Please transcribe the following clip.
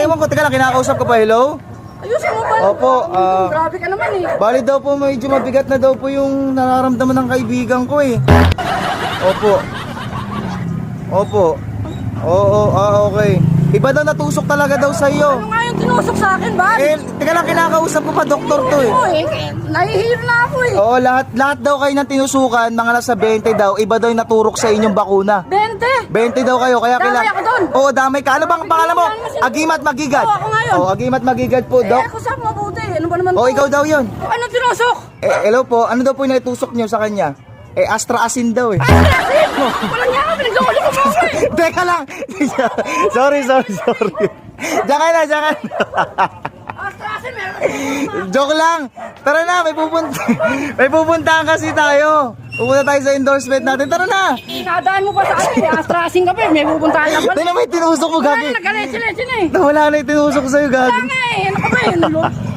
ewan ko, teka lang, kinakausap ko pa, hello? Ayusin mo ba? Opo, Grabe ka naman eh. bali daw po, medyo mabigat na daw po yung nararamdaman ng kaibigan ko eh. Opo. Opo. Oo, okay. Iba daw natusok talaga daw sa iyo. Ano nga yung tinusok sa akin, ba? Eh, teka lang, kinakausap ko pa, doktor to eh. Oo eh, nahihilo na ako eh. Oo, lahat daw kayo ng tinusukan, mga nasa 20 daw, iba daw yung naturok sa inyong bakuna. 20. 20 daw kayo, kaya Damay ako dun. Oo, damay ka. Ano bang pangalan mo? Agimat Magigad. Oo, ako nga yun. Oo, Agimat Magigad po, Eh, Dok. ako sa mabuti. Ano ba naman Oo, ikaw daw yun. Ano tinusok? Hello po, ano daw po yung naitusok nyo sa kanya? Astra Asin daw eh. Asin! Walang niya ka, pinagdawali ko mo ako eh. Teka lang. sorry. Diyan ka na. Asin, meron. Joke lang. Tara na, may pupuntahan kasi tayo. Pupunta tayo sa endorsement natin. Tara na. Inadaan mo pa sa akin eh. Astrasin ka pa eh. May pupuntahan lang pa. Tingnan mo yung tinusok mo, Wala Gagi. na, nagkaletsin eh. Wala na yung tinusok sa'yo, Wala Gagi. nga eh. Ano ka ba eh?